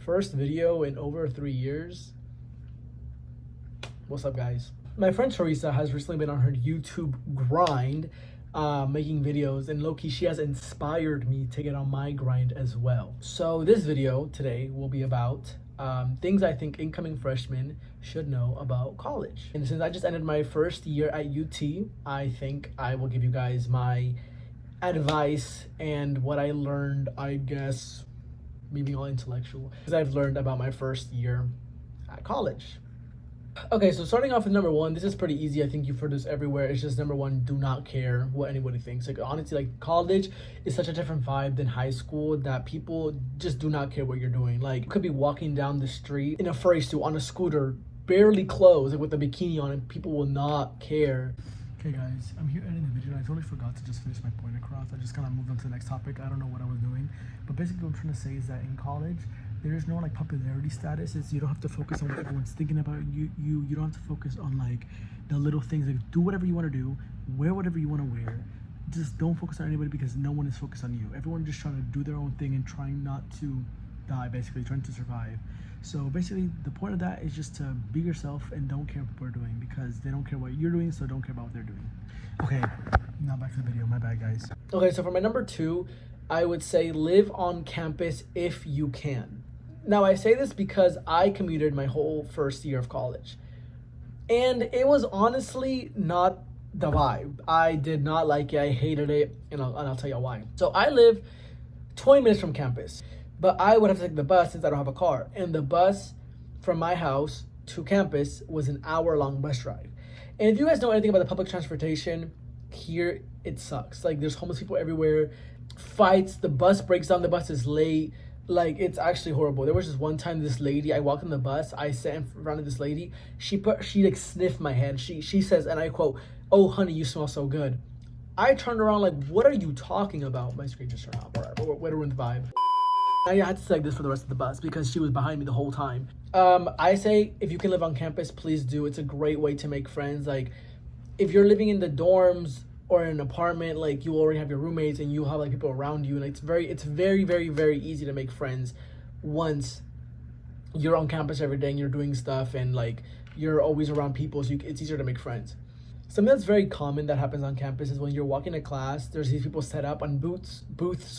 First video in over 3 years. What's up, guys? My friend Teresa has recently been on her YouTube grind, making videos, and low-key she has inspired me to get on my grind as well. So this video today will be about things I think incoming freshmen should know about college. And since I just ended my first year at UT, I think I will give you guys my advice and what I learned, I guess, me being all intellectual, because I've learned about my first year at college. Okay, so starting off with number one, this is pretty easy. I think you've heard this everywhere. It's just number one, do not care what anybody thinks. Like, honestly, like, college is such a different vibe than high school that people just do not care what you're doing. Like, you could be walking down the street in a furry suit on a scooter, barely clothed, like with a bikini on, and people will not care. Okay, guys, I'm here editing the video, and I totally forgot to just finish my point across. I just kind of moved on to the next topic. I don't know what I was doing, but basically what I'm trying to say is that in college, there is no like popularity status. You don't have to focus on what everyone's thinking about you. You don't have to focus on like the little things. Like, do whatever you want to do, wear whatever you want to wear. Just don't focus on anybody because no one is focused on you. Everyone's just trying to do their own thing and trying not to die, basically trying to survive. So basically the point of that is just to be yourself and don't care what people are doing, because they don't care what you're doing, so don't care about what they're doing. Okay, now back to the video. My bad, guys. Okay, so for my number two, I would say live on campus if you can. Now, I say this because I commuted my whole first year of college, and it was honestly not the vibe. I did not like it. I hated it, and I'll tell you why. So I live 20 minutes from campus, but I would have to take the bus since I don't have a car, and the bus from my house to campus was an hour-long bus drive. And if you guys know anything about the public transportation here, it sucks. Like, there's homeless people everywhere, fights, the bus breaks down, the bus is late. Like, it's actually horrible. There was just one time this lady, I walked in the bus, I sat in front of this lady, she like sniffed my head. She says, and I quote, "Oh honey, you smell so good." I turned around like, what are you talking about? My screen just turned off, whatever, ruined the vibe. I had to say like this for the rest of the bus because she was behind me the whole time. I say if you can live on campus, please do. It's a great way to make friends. Like, if you're living in the dorms or in an apartment, like, you already have your roommates and you have like people around you, and it's very, very easy to make friends once you're on campus every day and you're doing stuff and like you're always around people, so it's easier to make friends. Something that's very common that happens on campus is when you're walking to class, there's these people set up on booths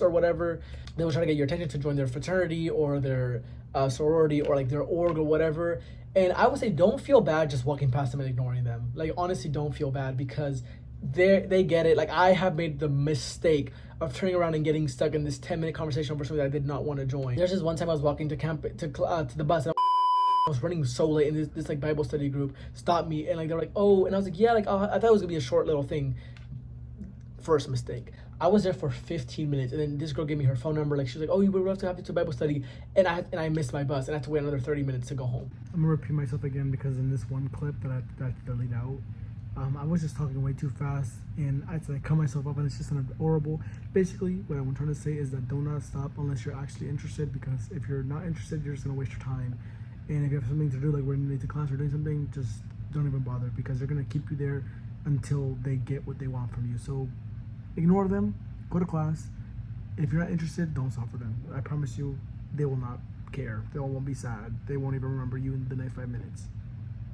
or whatever. They will try to get your attention to join their fraternity or their sorority or like their org or whatever. And I would say don't feel bad just walking past them and ignoring them. Like, honestly, don't feel bad, because they get it. Like, I have made the mistake of turning around and getting stuck in this 10-minute conversation over something that I did not want to join. There's just one time I was walking to the bus, and I was running so late, and this like Bible study group stopped me, and like they're like, "Oh," and I was like, "Yeah," like, I thought it was gonna be a short little thing. First mistake. I was there for 15 minutes, and then this girl gave me her phone number. Like, she was like, "Oh, you would love to have to Bible study," and I missed my bus, and I had to wait another 30 minutes to go home. I'm gonna repeat myself again because in this one clip that I deleted out, I was just talking way too fast, and I had to like cut myself up, and it's just sounded horrible. Basically, what I'm trying to say is that do not stop unless you're actually interested, because if you're not interested, you're just gonna waste your time. And if you have something to do, like running late to class or doing something, just don't even bother, because they're gonna keep you there until they get what they want from you. So ignore them, go to class. If you're not interested, don't suffer them. I promise you, they will not care. They won't be sad. They won't even remember you in the next 5 minutes.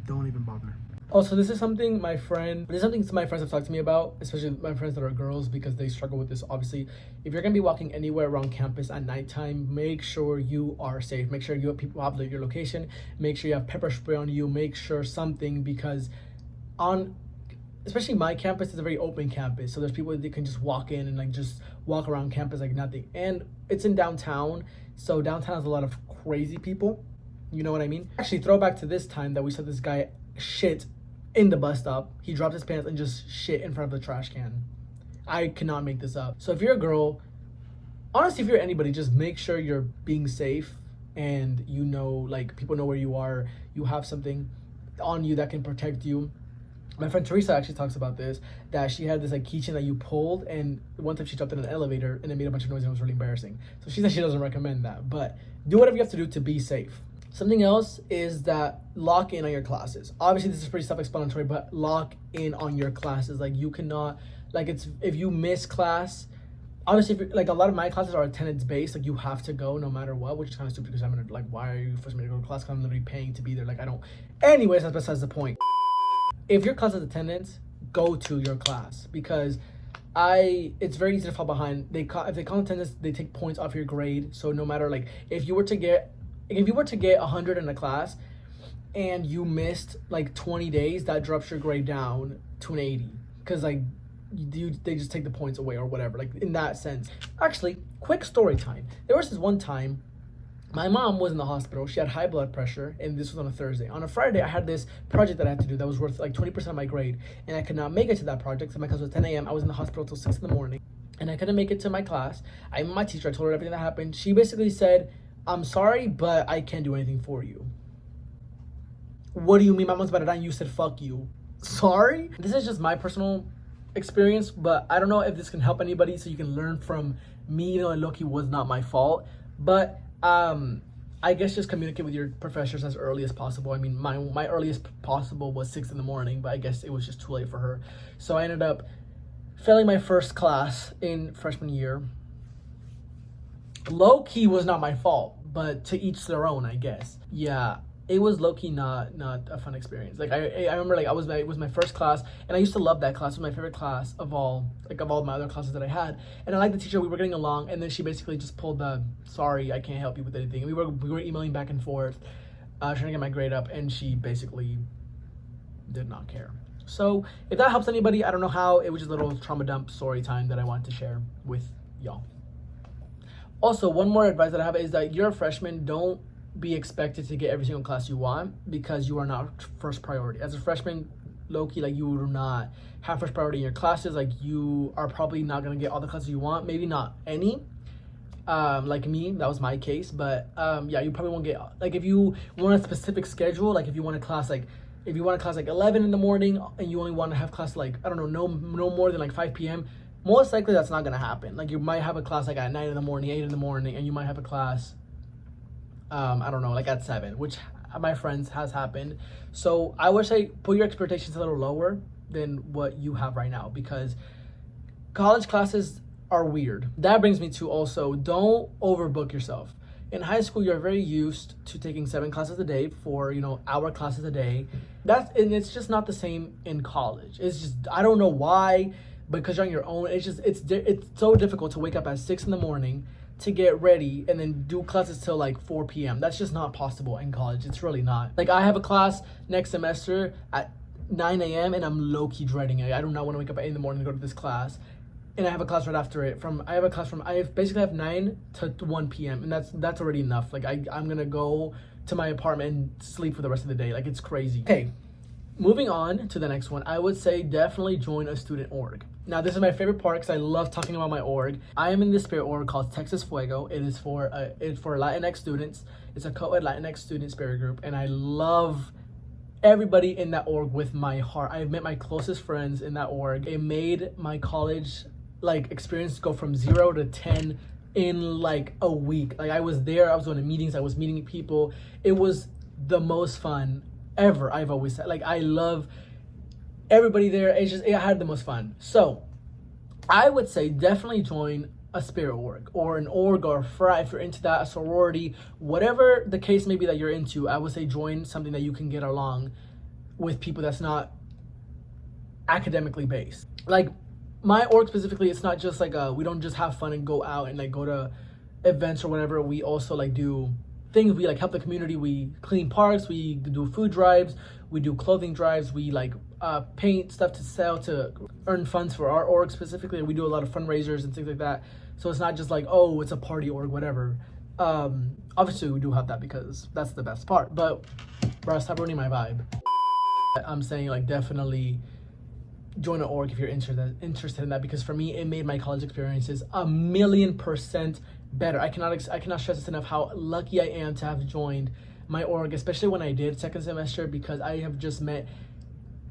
Don't even bother. Also, this is something my friends have talked to me about, especially my friends that are girls, because they struggle with this. Obviously, if you're gonna be walking anywhere around campus at nighttime, make sure you are safe. Make sure you have people have your location. Make sure you have pepper spray on you. Make sure something, because especially my campus is a very open campus, so there's people that can just walk in and like just walk around campus like nothing. And it's in downtown, so downtown has a lot of crazy people. You know what I mean? Actually, throwback to this time that we saw this guy shit in the bus stop. He dropped his pants and just shit in front of the trash can. I cannot make this up. So if you're a girl, honestly, if you're anybody, just make sure you're being safe, and you know, like, people know where you are. You have something on you that can protect you. My friend Teresa actually talks about this, that she had this like keychain that you pulled, and one time she dropped it in an elevator and it made a bunch of noise and it was really embarrassing. So she said she doesn't recommend that, but do whatever you have to do to be safe. Something else is that lock in on your classes. Obviously, this is pretty self-explanatory, but lock in on your classes. Like, you cannot, like, it's, if you miss class, Obviously, if like a lot of my classes are attendance based, like you have to go no matter what, which is kind of stupid because I'm gonna like, why are you forcing me to go to class? 'Cause I'm literally paying to be there. Like I don't. Anyways, that's besides the point. If your class is attendance, go to your class because it's very easy to fall behind. If they call attendance, they take points off your grade. So no matter like if you were to get 100 in a class and you missed like 20 days, that drops your grade down to an 80 because like they just take the points away or whatever, like in that sense. Actually, quick story time. There was this one time my mom was in the hospital. She had high blood pressure, and this was on a Thursday. On a Friday, I had this project that I had to do that was worth like 20% of my grade, and I could not make it to that project. So my class was 10 a.m. I was in the hospital till 6 in the morning, and I couldn't make it to my class. I met my teacher. I told her everything that happened. She basically said, "I'm sorry, but I can't do anything for you." What do you mean? My mom's about to die, and you said, "Fuck you." Sorry? This is just my personal experience, but I don't know if this can help anybody so you can learn from me, even though low-key was not my fault. But I guess just communicate with your professors as early as possible. I mean, my earliest possible was 6 in the morning, but I guess it was just too late for her. So I ended up failing my first class in freshman year. Low-key was not my fault, but to each their own, I guess. Yeah, it was low-key not a fun experience. Like I remember like it was my first class, and I used to love that class. It was my favorite class of all my other classes that I had. And I liked the teacher, we were getting along, and then she basically just pulled the sorry, I can't help you with anything. And we were emailing back and forth, trying to get my grade up, and she basically did not care. So if that helps anybody, I don't know how. It was just a little trauma dump story time that I wanted to share with y'all. Also, one more advice that I have is that you're a freshman, don't be expected to get every single class you want because you are not first priority. As a freshman, low-key, like you do not have first priority in your classes. Like you are probably not gonna get all the classes you want, maybe not any. Like me, that was my case, but yeah, you probably won't get, like if you want a specific schedule, like if you want a class like 11 in the morning and you only want to have class like, I don't know, no more than like 5 p.m., most likely that's not gonna happen. Like you might have a class like at 9 in the morning, 8 in the morning, and you might have a class I don't know, like at 7, which my friends has happened. So I would say put your expectations a little lower than what you have right now because college classes are weird. That brings me to also don't overbook yourself. In high school, you're very used to taking 7 classes a day for, hour classes a day. And it's just not the same in college. It's just, I don't know why, because you're on your own. It's so difficult to wake up at 6 in the morning to get ready and then do classes till like 4 p.m. That's just not possible in college. It's really not. Like I have a class next semester at 9 a.m. and I'm low-key dreading it. I do not want to wake up at 8 in the morning to go to this class. And I have a class right after it. I basically have 9 to 1 p.m. and that's already enough. Like I'm gonna go to my apartment and sleep for the rest of the day. Like it's crazy. Okay, moving on to the next one. I would say definitely join a student org. Now, this is my favorite part because I love talking about my org. I am in this spirit org called Texas Fuego. It is for Latinx students. It's a co-ed Latinx student spirit group, and I love everybody in that org with my heart. I've met my closest friends in that org. It made my college experience go from 0 to 10 in like a week. Like I was there, I was going to meetings, I was meeting people. It was the most fun ever. I've always said, like, I love everybody there. I had the most fun. So I would say definitely join a spirit org or an org or a frat if you're into that, a sorority, whatever the case may be that you're into. I would say join something that you can get along with people that's not academically based. Like my org specifically, it's not just like we don't just have fun and go out and like go to events or whatever. We also like do things. We like help the community. We clean parks, we do food drives, we do clothing drives, we like paint stuff to sell to earn funds for our org specifically. We do a lot of fundraisers and things like that. So it's not just like, oh, it's a party org, whatever. Obviously we do have that because that's the best part, but bro, stop ruining my vibe. I'm saying like definitely join an org if you're interested in that, because for me it made my college experiences 1,000,000% better. I cannot stress this enough how lucky I am to have joined my org, especially when I did second semester, because I have just met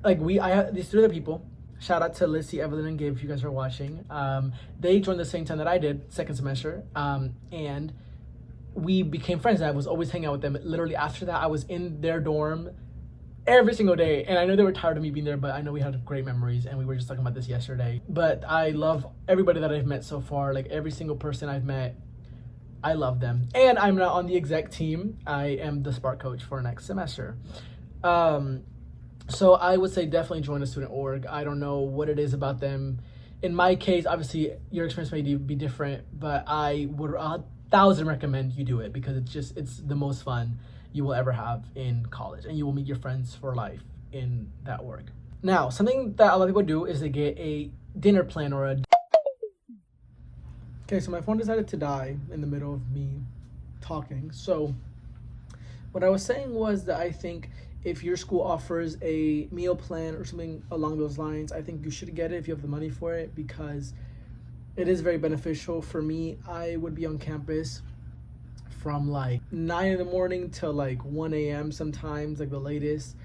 I have these 3 other people. Shout out to Lissy, Evelyn, and Gabe if you guys are watching. They joined the same time that I did, second semester, and we became friends. I was always hanging out with them. Literally after that, I was in their dorm every single day. And I know they were tired of me being there, but I know we had great memories, and we were just talking about this yesterday. But I love everybody that I've met so far. Like every single person I've met, I love them. And I'm not on the exec team. I am the Spark coach for next semester. So I would say definitely join a student org. I don't know what it is about them. In my case, obviously your experience may be different, but I would 1,000 recommend you do it, because it's the most fun you will ever have in college, and you will meet your friends for life in that org. Now, something that a lot of people do is they get a dinner plan or a... Okay, so my phone decided to die in the middle of me talking. So what I was saying was that I think if your school offers a meal plan or something along those lines, I think you should get it if you have the money for it, because it is very beneficial. For me, I would be on campus from like 9 in the morning till like 1 a.m. sometimes, like the latest.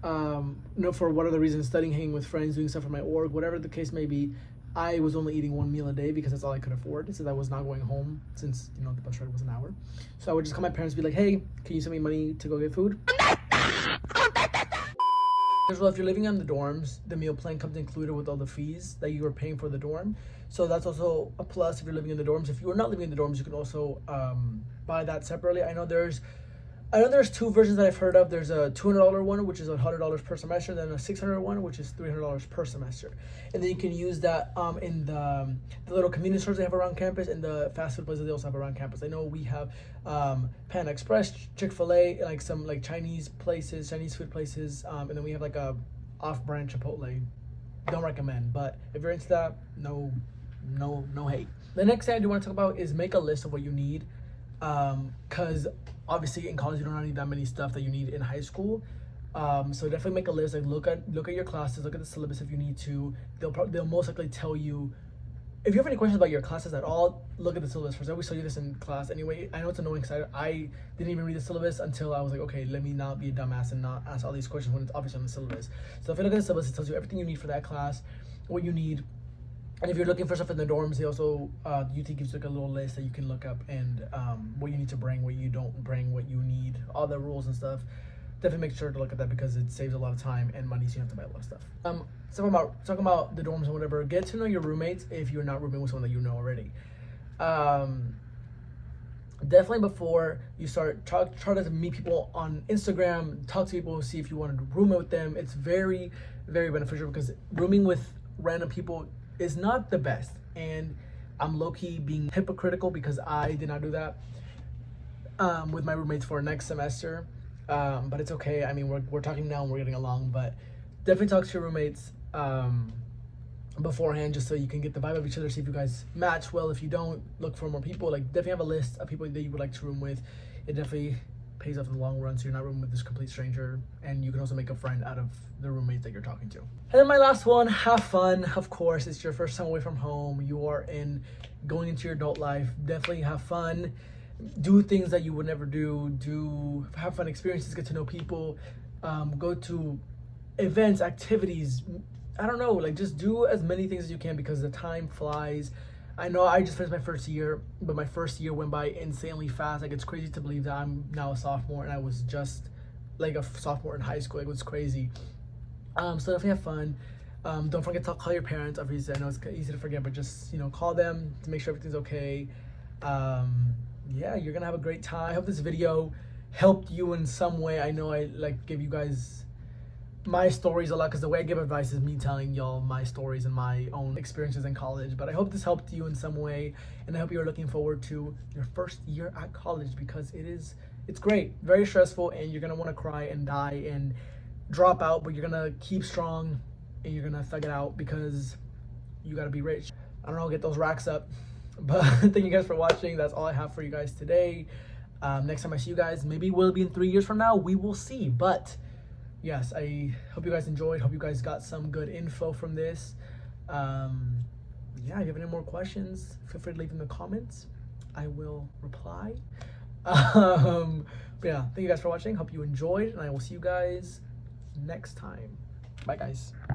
For whatever reason, studying, hanging with friends, doing stuff for my org, whatever the case may be. I was only eating one meal a day because that's all I could afford, since I was not going home, since the bus ride was an hour. So I would just call my parents and be like, hey, can you send me money to go get food? Well, if you're living in the dorms, the meal plan comes included with all the fees that you are paying for the dorm. So that's also a plus if you're living in the dorms. If you are not living in the dorms, you can also buy that separately. I know there's two versions that I've heard of. There's a $200 one, which is $100 per semester, then a $600 one, which is $300 per semester. And then you can use that in the little convenience stores they have around campus, and the fast food places they also have around campus. I know we have Panda Express, Chick-fil-A, like some like Chinese food places, and then we have like a off-brand Chipotle. Don't recommend, but if you're into that, no hate. The next thing I do want to talk about is make a list of what you need, because obviously in college you don't need that many stuff that you need in high school. So definitely make a list. Like look at your classes, look at the syllabus if you need to. They'll most likely tell you. If you have any questions about your classes at all, look at the syllabus first. I always tell you this in class anyway. I know it's annoying because I didn't even read the syllabus until I was like, okay, let me not be a dumbass and not ask all these questions when it's obviously on the syllabus. So if you look at the syllabus, it tells you everything you need for that class, what you need. And if you're looking for stuff in the dorms, they also, UT gives like a little list that you can look up, and what you need to bring, what you don't bring, what you need, all the rules and stuff. Definitely make sure to look at that, because it saves a lot of time and money, so you don't have to buy a lot of stuff. Talking about the dorms and whatever, get to know your roommates if you're not rooming with someone that you know already. Definitely before you start, try to meet people on Instagram, talk to people, see if you want to roommate with them. It's very, very beneficial, because rooming with random people is not the best, and I'm low-key being hypocritical because I did not do that with my roommates for next semester, but it's okay. I mean, we're talking now and we're getting along, but definitely talk to your roommates beforehand, just so you can get the vibe of each other, see if you guys match well. If you don't, look for more people. Like definitely have a list of people that you would like to room with. It definitely pays off in the long run, so you're not rooming with this complete stranger, and you can also make a friend out of the roommates that you're talking to. And then my last one, have fun. Of course, it's your first time away from home. You are going into your adult life. Definitely have fun. Do things that you would never do. Have fun experiences, get to know people, go to events, activities. I don't know, like just do as many things as you can, because the time flies. I know I just finished my first year, but my first year went by insanely fast. Like it's crazy to believe that I'm now a sophomore, and I was just like a sophomore in high school. Like, it was crazy. So definitely have fun. Don't forget to call your parents. Obviously, I know it's easy to forget, but just call them to make sure everything's okay. Yeah, you're gonna have a great time. I hope this video helped you in some way. I know I give you guys my stories a lot, because the way I give advice is me telling y'all my stories and my own experiences in college. But I hope this helped you in some way, and I hope you're looking forward to your first year at college, because it's great, very stressful, and you're gonna want to cry and die and drop out, but you're gonna keep strong and you're gonna thug it out, because you gotta be rich. I don't know, get those racks up. But thank you guys for watching. That's all I have for you guys today. Next time I see you guys, maybe will be in 3 years from now, we will see. But yes, I hope you guys enjoyed. Hope you guys got some good info from this. Yeah, if you have any more questions, feel free to leave in the comments. I will reply. But yeah, thank you guys for watching. Hope you enjoyed, and I will see you guys next time. Bye, guys.